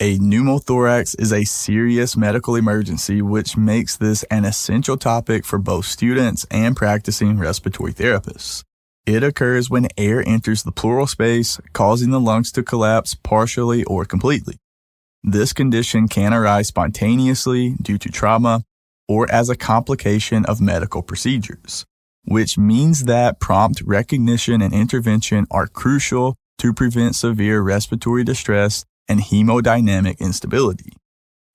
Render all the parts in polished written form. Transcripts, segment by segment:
A pneumothorax is a serious medical emergency, which makes this an essential topic for both students and practicing respiratory therapists. It occurs when air enters the pleural space, causing the lungs to collapse partially or completely. This condition can arise spontaneously due to trauma or as a complication of medical procedures, which means that prompt recognition and intervention are crucial to prevent severe respiratory distress and hemodynamic instability.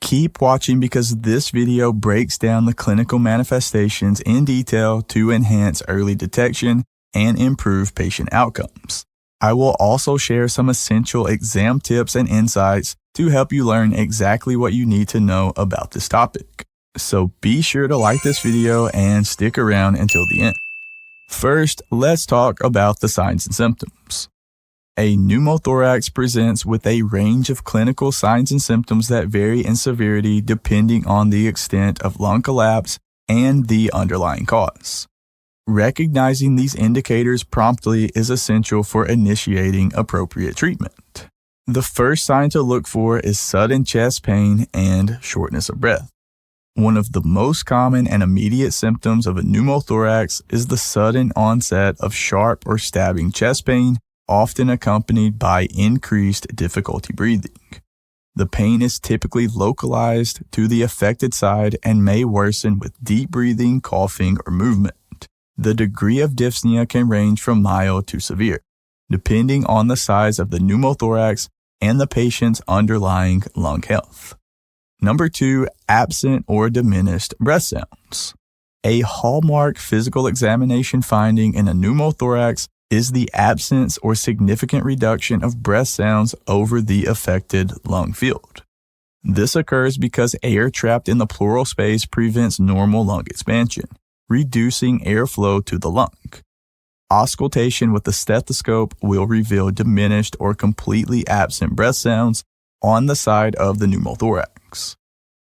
Keep watching because this video breaks down the clinical manifestations in detail to enhance early detection and improve patient outcomes. I will also share some essential exam tips and insights to help you learn exactly what you need to know about this topic. So be sure to like this video and stick around until the end. First, let's talk about the signs and symptoms. A pneumothorax presents with a range of clinical signs and symptoms that vary in severity depending on the extent of lung collapse and the underlying cause. Recognizing these indicators promptly is essential for initiating appropriate treatment. The first sign to look for is sudden chest pain and shortness of breath. One of the most common and immediate symptoms of a pneumothorax is the sudden onset of sharp or stabbing chest pain, often accompanied by increased difficulty breathing. The pain is typically localized to the affected side and may worsen with deep breathing, coughing, or movement. The degree of dyspnea can range from mild to severe, depending on the size of the pneumothorax and the patient's underlying lung health. Number 2, absent or diminished breath sounds. A hallmark physical examination finding in a pneumothorax is the absence or significant reduction of breath sounds over the affected lung field. This occurs because air trapped in the pleural space prevents normal lung expansion, reducing airflow to the lung. Auscultation with the stethoscope will reveal diminished or completely absent breath sounds on the side of the pneumothorax.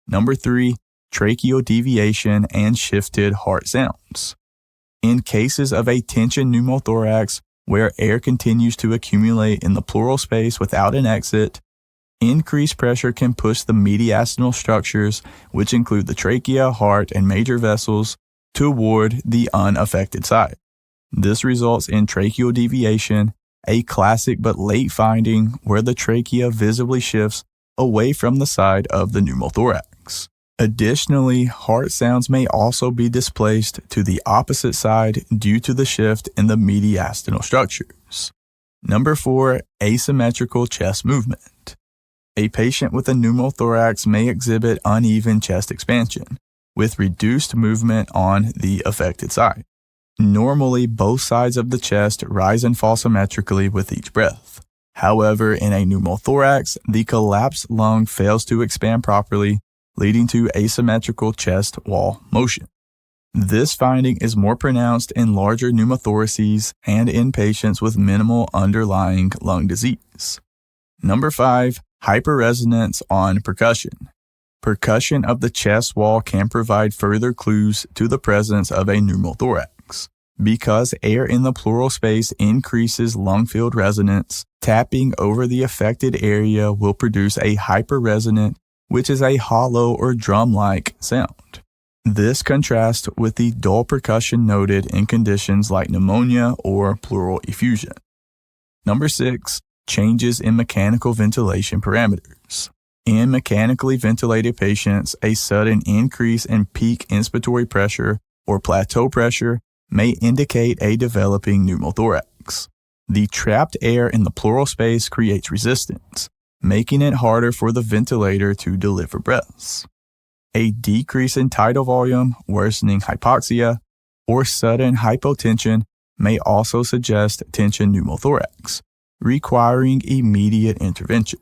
Number 3, tracheal deviation and shifted heart sounds. In cases of a tension pneumothorax where air continues to accumulate in the pleural space without an exit, increased pressure can push the mediastinal structures, which include the trachea, heart, and major vessels, toward the unaffected side. This results in tracheal deviation, a classic but late finding where the trachea visibly shifts away from the side of the pneumothorax. Additionally, heart sounds may also be displaced to the opposite side due to the shift in the mediastinal structures. Number 4, asymmetrical chest movement. A patient with a pneumothorax may exhibit uneven chest expansion, with reduced movement on the affected side. Normally, both sides of the chest rise and fall symmetrically with each breath. However, in a pneumothorax, the collapsed lung fails to expand properly, leading to asymmetrical chest wall motion. This finding is more pronounced in larger pneumothoraces and in patients with minimal underlying lung disease. Number 5, hyperresonance on percussion. Percussion of the chest wall can provide further clues to the presence of a pneumothorax. Because air in the pleural space increases lung field resonance, tapping over the affected area will produce a hyperresonant, which is a hollow or drum-like sound. This contrasts with the dull percussion noted in conditions like pneumonia or pleural effusion. Number 6, changes in mechanical ventilation parameters. In mechanically ventilated patients, a sudden increase in peak inspiratory pressure or plateau pressure may indicate a developing pneumothorax. The trapped air in the pleural space creates resistance, making it harder for the ventilator to deliver breaths. A decrease in tidal volume, worsening hypoxia, or sudden hypotension may also suggest tension pneumothorax, requiring immediate intervention.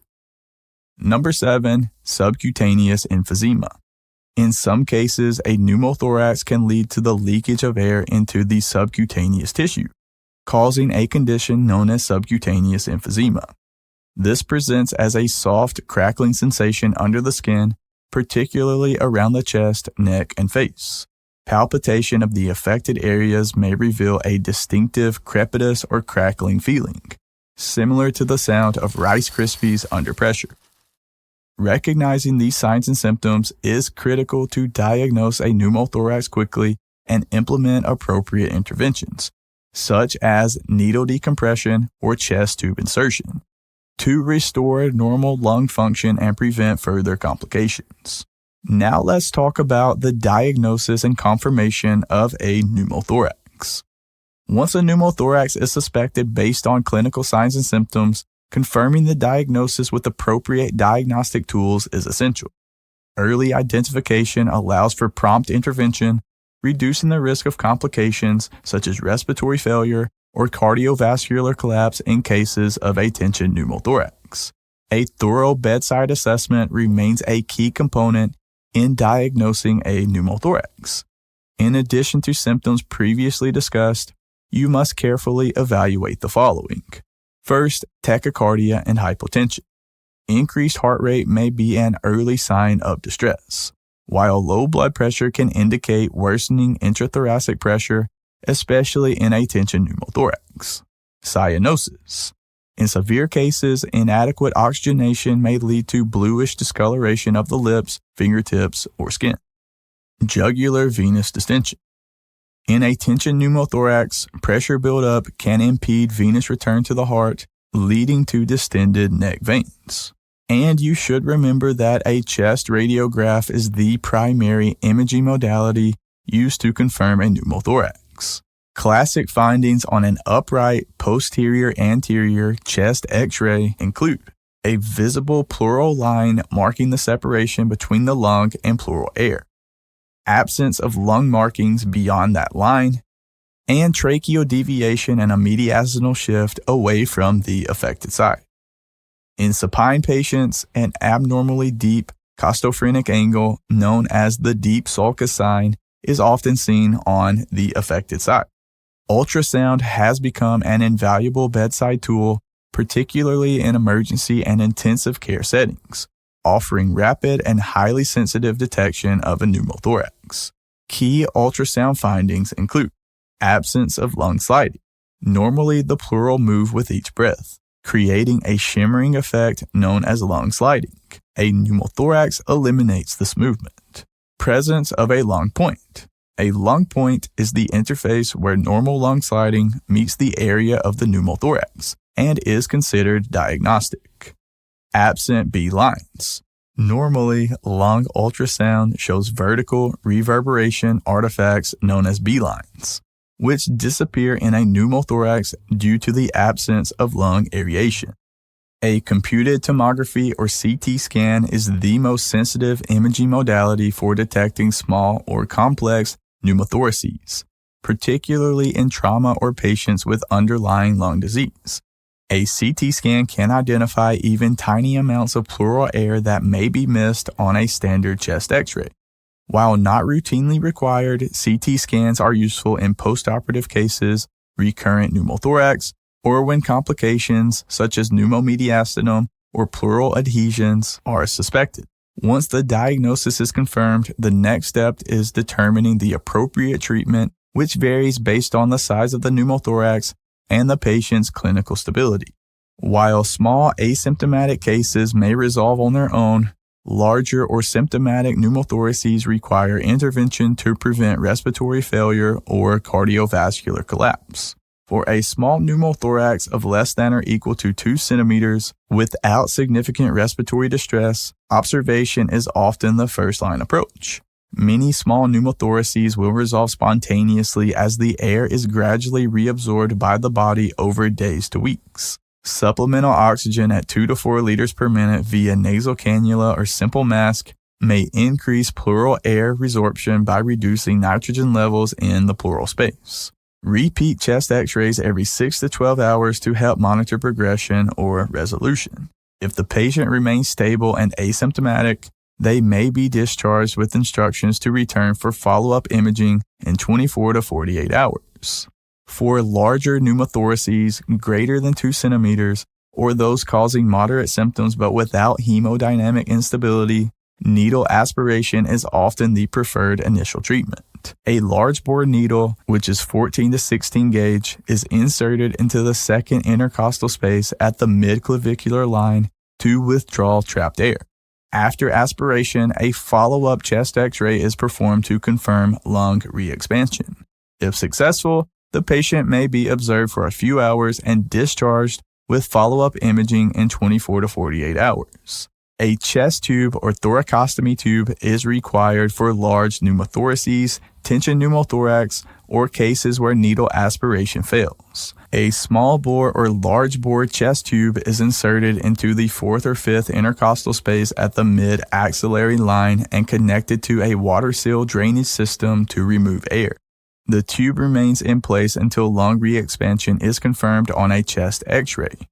Number 7, subcutaneous emphysema. In some cases, a pneumothorax can lead to the leakage of air into the subcutaneous tissue, causing a condition known as subcutaneous emphysema. This presents as a soft, crackling sensation under the skin, particularly around the chest, neck, and face. Palpitation of the affected areas may reveal a distinctive crepitus or crackling feeling, similar to the sound of Rice Krispies under pressure. Recognizing these signs and symptoms is critical to diagnose a pneumothorax quickly and implement appropriate interventions, such as needle decompression or chest tube insertion, to restore normal lung function and prevent further complications. Now let's talk about the diagnosis and confirmation of a pneumothorax. Once a pneumothorax is suspected based on clinical signs and symptoms, confirming the diagnosis with appropriate diagnostic tools is essential. Early identification allows for prompt intervention, reducing the risk of complications such as respiratory failure or cardiovascular collapse in cases of a tension pneumothorax. A thorough bedside assessment remains a key component in diagnosing a pneumothorax. In addition to symptoms previously discussed, you must carefully evaluate the following. First, tachycardia and hypotension. Increased heart rate may be an early sign of distress, while low blood pressure can indicate worsening intrathoracic pressure, especially in a tension pneumothorax. Cyanosis. In severe cases, inadequate oxygenation may lead to bluish discoloration of the lips, fingertips, or skin. Jugular venous distension. In a tension pneumothorax, pressure buildup can impede venous return to the heart, leading to distended neck veins. And you should remember that a chest radiograph is the primary imaging modality used to confirm a pneumothorax. Classic findings on an upright posterior-anterior chest X-ray include a visible pleural line marking the separation between the lung and pleural air, absence of lung markings beyond that line, and tracheal deviation and a mediastinal shift away from the affected side. In supine patients, an abnormally deep costophrenic angle known as the deep sulcus sign is often seen on the affected side. Ultrasound has become an invaluable bedside tool, particularly in emergency and intensive care settings, offering rapid and highly sensitive detection of a pneumothorax. Key ultrasound findings include absence of lung sliding. Normally, the pleural move with each breath, creating a shimmering effect known as lung sliding. A pneumothorax eliminates this movement. Presence of a lung point. A lung point is the interface where normal lung sliding meets the area of the pneumothorax and is considered diagnostic. Absent B lines. Normally, lung ultrasound shows vertical reverberation artifacts known as B lines, which disappear in a pneumothorax due to the absence of lung aeration. A computed tomography or CT scan is the most sensitive imaging modality for detecting small or complex pneumothoraces, particularly in trauma or patients with underlying lung disease. A CT scan can identify even tiny amounts of pleural air that may be missed on a standard chest X-ray. While not routinely required, CT scans are useful in postoperative cases, recurrent pneumothorax, or when complications such as pneumomediastinum or pleural adhesions are suspected. Once the diagnosis is confirmed, the next step is determining the appropriate treatment, which varies based on the size of the pneumothorax and the patient's clinical stability. While small asymptomatic cases may resolve on their own, larger or symptomatic pneumothoraces require intervention to prevent respiratory failure or cardiovascular collapse. For a small pneumothorax of less than or equal to 2 centimeters without significant respiratory distress, observation is often the first-line approach. Many small pneumothoraces will resolve spontaneously as the air is gradually reabsorbed by the body over days to weeks. Supplemental oxygen at 2 to 4 liters per minute via nasal cannula or simple mask may increase pleural air resorption by reducing nitrogen levels in the pleural space. Repeat chest x-rays every 6 to 12 hours to help monitor progression or resolution. If the patient remains stable and asymptomatic, they may be discharged with instructions to return for follow-up imaging in 24 to 48 hours. For larger pneumothoraces greater than 2 centimeters, or those causing moderate symptoms but without hemodynamic instability, needle aspiration is often the preferred initial treatment. A large bore needle, which is 14 to 16 gauge, is inserted into the second intercostal space at the midclavicular line to withdraw trapped air. After aspiration, a follow-up chest x-ray is performed to confirm lung re-expansion. If successful, the patient may be observed for a few hours and discharged with follow-up imaging in 24 to 48 hours. A chest tube or thoracostomy tube is required for large pneumothoraces, tension pneumothorax, or cases where needle aspiration fails. A small bore or large bore chest tube is inserted into the 4th or 5th intercostal space at the mid-axillary line and connected to a water seal drainage system to remove air. The tube remains in place until lung re-expansion is confirmed on a chest x-ray,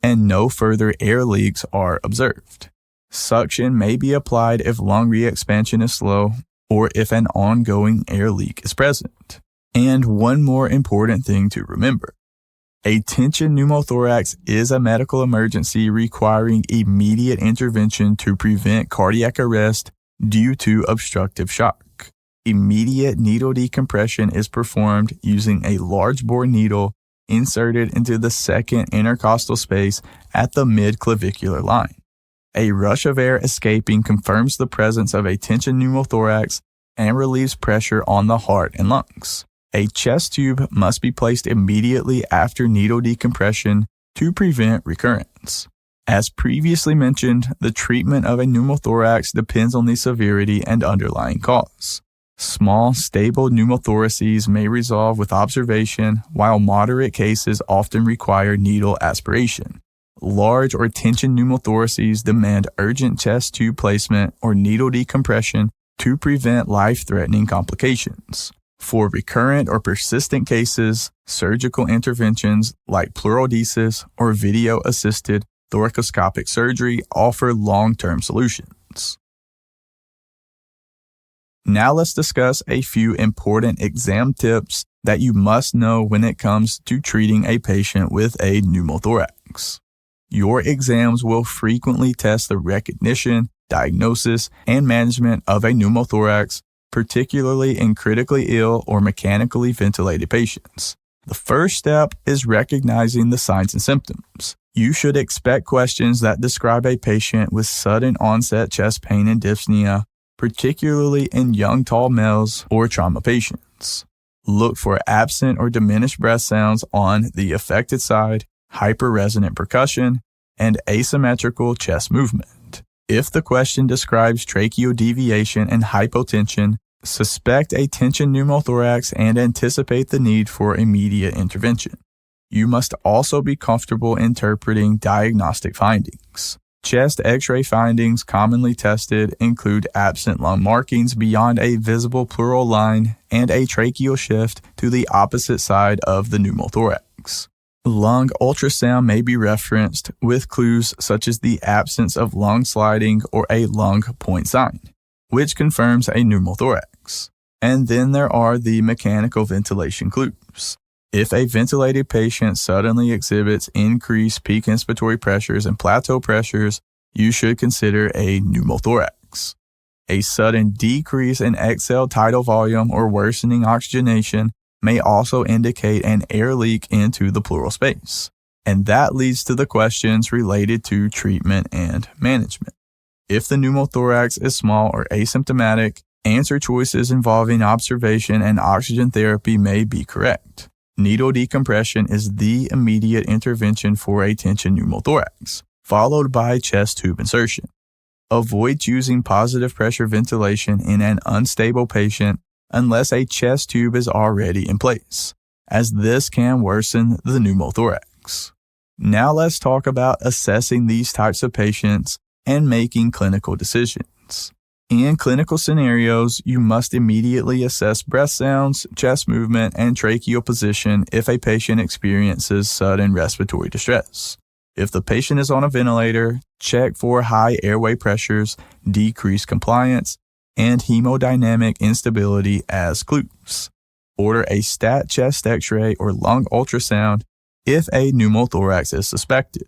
and no further air leaks are observed. Suction may be applied if lung re-expansion is slow or if an ongoing air leak is present. And one more important thing to remember. A tension pneumothorax is a medical emergency requiring immediate intervention to prevent cardiac arrest due to obstructive shock. Immediate needle decompression is performed using a large bore needle inserted into the 2nd intercostal space at the mid-clavicular line. A rush of air escaping confirms the presence of a tension pneumothorax and relieves pressure on the heart and lungs. A chest tube must be placed immediately after needle decompression to prevent recurrence. As previously mentioned, the treatment of a pneumothorax depends on the severity and underlying cause. Small, stable pneumothoraces may resolve with observation, while moderate cases often require needle aspiration. Large or tension pneumothoraces demand urgent chest tube placement or needle decompression to prevent life-threatening complications. For recurrent or persistent cases, surgical interventions like pleurodesis or video-assisted thoracoscopic surgery offer long-term solutions. Now let's discuss a few important exam tips that you must know when it comes to treating a patient with a pneumothorax. Your exams will frequently test the recognition, diagnosis, and management of a pneumothorax, particularly in critically ill or mechanically ventilated patients. The first step is recognizing the signs and symptoms. You should expect questions that describe a patient with sudden onset chest pain and dyspnea, particularly in young tall males or trauma patients. Look for absent or diminished breath sounds on the affected side, hyperresonant percussion, and asymmetrical chest movement. If the question describes tracheal deviation and hypotension, suspect a tension pneumothorax and anticipate the need for immediate intervention. You must also be comfortable interpreting diagnostic findings. Chest x-ray findings commonly tested include absent lung markings beyond a visible pleural line and a tracheal shift to the opposite side of the pneumothorax. Lung ultrasound may be referenced with clues such as the absence of lung sliding or a lung point sign, which confirms a pneumothorax. And then there are the mechanical ventilation clues. If a ventilated patient suddenly exhibits increased peak inspiratory pressures and plateau pressures, you should consider a pneumothorax. A sudden decrease in exhale tidal volume or worsening oxygenation may also indicate an air leak into the pleural space. And that leads to the questions related to treatment and management. If the pneumothorax is small or asymptomatic, answer choices involving observation and oxygen therapy may be correct. Needle decompression is the immediate intervention for a tension pneumothorax, followed by chest tube insertion. Avoid choosing positive pressure ventilation in an unstable patient unless a chest tube is already in place, as this can worsen the pneumothorax. Now let's talk about assessing these types of patients and making clinical decisions. In clinical scenarios, you must immediately assess breath sounds, chest movement, and tracheal position if a patient experiences sudden respiratory distress. If the patient is on a ventilator, check for high airway pressures, decreased compliance, and hemodynamic instability as clues. Order a stat chest x-ray or lung ultrasound if a pneumothorax is suspected.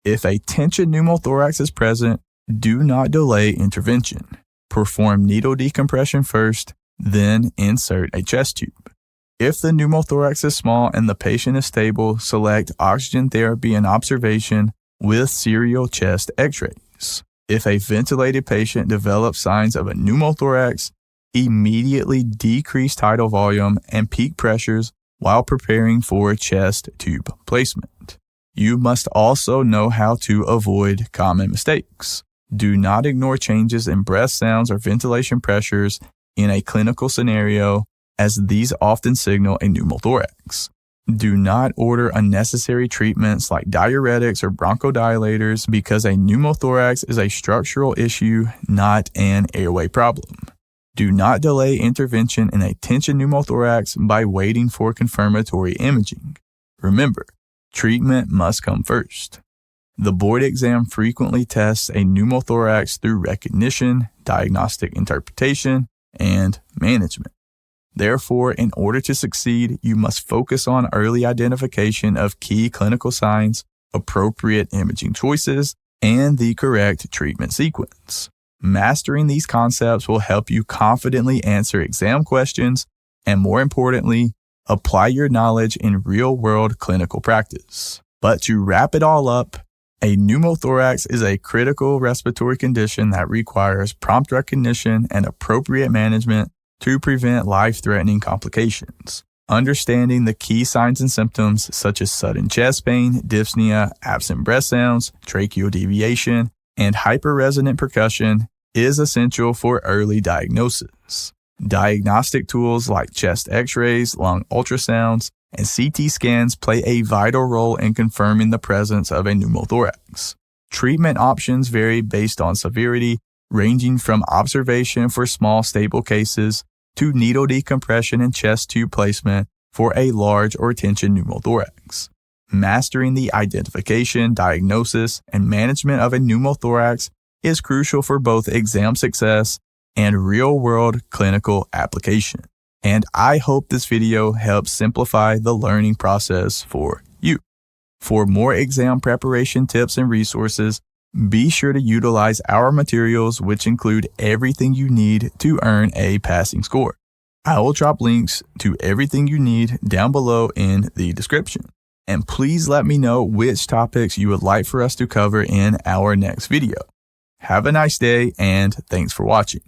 If a tension pneumothorax is present, do not delay intervention. Perform needle decompression first, then insert a chest tube. If the pneumothorax is small and the patient is stable, select oxygen therapy and observation with serial chest x-rays. If a ventilated patient develops signs of a pneumothorax, immediately decrease tidal volume and peak pressures while preparing for chest tube placement. You must also know how to avoid common mistakes. Do not ignore changes in breath sounds or ventilation pressures in a clinical scenario, as these often signal a pneumothorax. Do not order unnecessary treatments like diuretics or bronchodilators because a pneumothorax is a structural issue, not an airway problem. Do not delay intervention in a tension pneumothorax by waiting for confirmatory imaging. Remember, treatment must come first. The board exam frequently tests a pneumothorax through recognition, diagnostic interpretation, and management. Therefore, in order to succeed, you must focus on early identification of key clinical signs, appropriate imaging choices, and the correct treatment sequence. Mastering these concepts will help you confidently answer exam questions and, more importantly, apply your knowledge in real-world clinical practice. But to wrap it all up, a pneumothorax is a critical respiratory condition that requires prompt recognition and appropriate management to prevent life-threatening complications. Understanding the key signs and symptoms such as sudden chest pain, dyspnea, absent breath sounds, tracheal deviation, and hyperresonant percussion is essential for early diagnosis. Diagnostic tools like chest x-rays, lung ultrasounds, and CT scans play a vital role in confirming the presence of a pneumothorax. Treatment options vary based on severity, ranging from observation for small stable cases to needle decompression and chest tube placement for a large or tension pneumothorax. Mastering the identification, diagnosis, and management of a pneumothorax is crucial for both exam success and real-world clinical application. And I hope this video helps simplify the learning process for you. For more exam preparation tips and resources, be sure to utilize our materials, which include everything you need to earn a passing score. I will drop links to everything you need down below in the description. And please let me know which topics you would like for us to cover in our next video. Have a nice day, and thanks for watching.